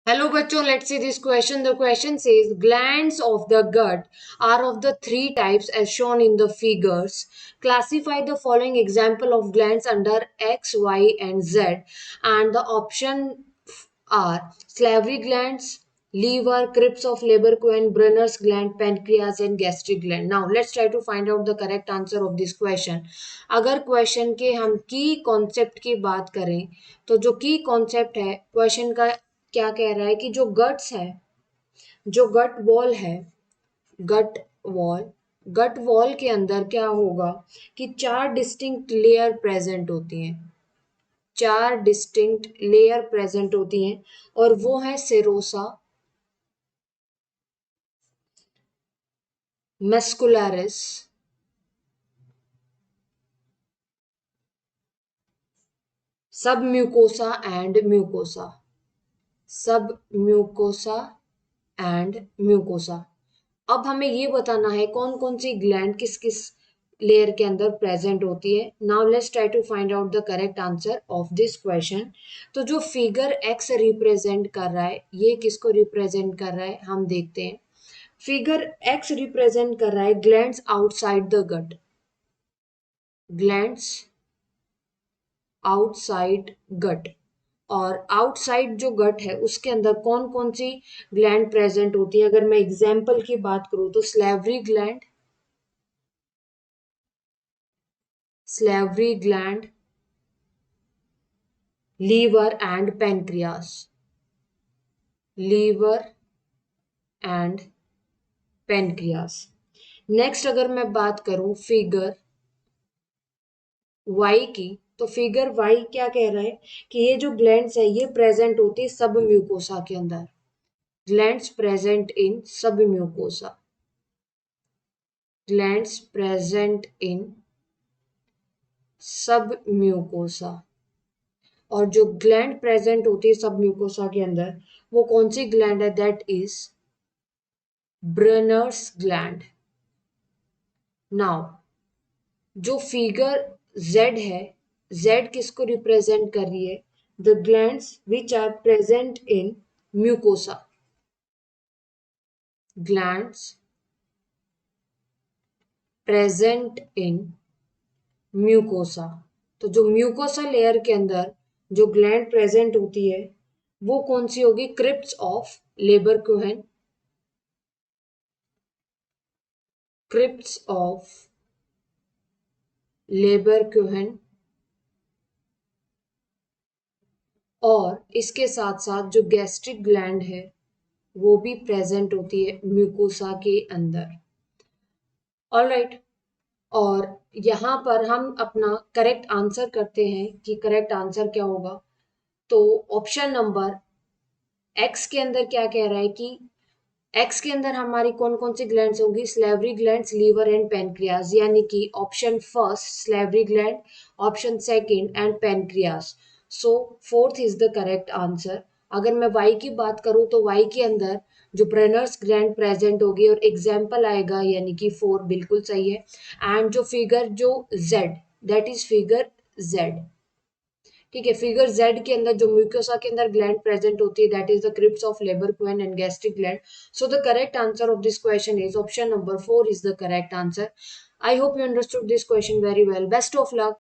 Hello bachcho, let's see this question. The question says glands of the gut are of the three types as shown in the figures. Classify the following example of glands under X, Y and Z, and the option are salivary glands, liver, crypts of Leberkuhn, Brunner's gland, pancreas and gastric gland. Now let's try to find out the correct answer of this question. अगर question के हम की concept की बात करें तो जो की कॉन्सेप्ट है क्वेश्चन का क्या कह रहा है कि जो गट्स है, जो गट वॉल है, गट वॉल गट वॉल के अंदर क्या होगा कि चार डिस्टिंक्ट लेयर प्रेजेंट होती हैं, चार डिस्टिंक्ट लेयर प्रेजेंट होती हैं और वो है सेरोसा, मस्कुलरिस, सब म्यूकोसा एंड म्यूकोसा, सब म्यूकोसा एंड म्यूकोसा। अब हमें ये बताना है कौन कौन सी ग्लैंड किस किस लेयर के अंदर प्रेजेंट होती है। Now let's try to find out the correct answer of this question. तो जो फिगर एक्स रिप्रेजेंट कर रहा है ये किसको रिप्रेजेंट कर रहा है हम देखते हैं। फिगर एक्स रिप्रेजेंट कर रहा है glands outside the gut, glands outside gut. और आउटसाइड जो गट है उसके अंदर कौन कौन सी ग्लैंड प्रेजेंट होती है। अगर मैं एग्जाम्पल की बात करूं तो salivary gland, salivary gland, liver and pancreas, liver and pancreas। Next अगर मैं बात करूं फिगर वाई की तो फिगर वाई क्या कह रहा है कि ये जो ग्लैंड्स है ये प्रेजेंट होती है सब म्यूकोसा के अंदर, ग्लैंड्स प्रेजेंट इन सब म्यूकोसा, ग्लैंड्स प्रेजेंट इन सब म्यूकोसा। और जो ग्लैंड प्रेजेंट होती है सब म्यूकोसा के अंदर वो कौन सी ग्लैंड है, that is Brunner's gland. Now जो फिगर जेड है, जेड किसको रिप्रेजेंट कर रही है, the glands which are present in mucosa, glands present in mucosa. तो जो म्यूकोसा लेयर के अंदर जो ग्लैंड प्रेजेंट होती है वो कौन सी होगी, क्रिप्ट्स ऑफ लेबरकुहेन, क्रिप्ट्स ऑफ लेबरकुहेन। और इसके साथ साथ जो गैस्ट्रिक ग्लैंड है वो भी प्रेजेंट होती है म्यूकोसा के अंदर। Alright right. और यहाँ पर हम अपना करेक्ट आंसर करते हैं कि करेक्ट आंसर क्या होगा। तो ऑप्शन नंबर एक्स के अंदर क्या कह रहा है कि एक्स के अंदर हमारी कौन कौन सी ग्लैंड्स होंगी, salivary glands, liver and pancreas, यानी कि option first salivary gland, option second and pancreas. So fourth is the correct answer. अगर मैं वाई की बात करूं तो वाई के अंदर जो ब्रेनर्स ग्लैंड प्रेजेंट होगी और एग्जाम्पल आएगा यानी कि फोर, बिल्कुल सही है। एंड जो फिगर जो Z, that is figure Z, ठीक है। फिगर जेड के अंदर जो म्यूकोसा के अंदर ग्लैंड प्रेजेंट होती है that is the crypts of Lieberkuhn and gastric gland. So the correct answer of this question is option number 4 is the correct answer. I hope you understood this question very well. Best of luck.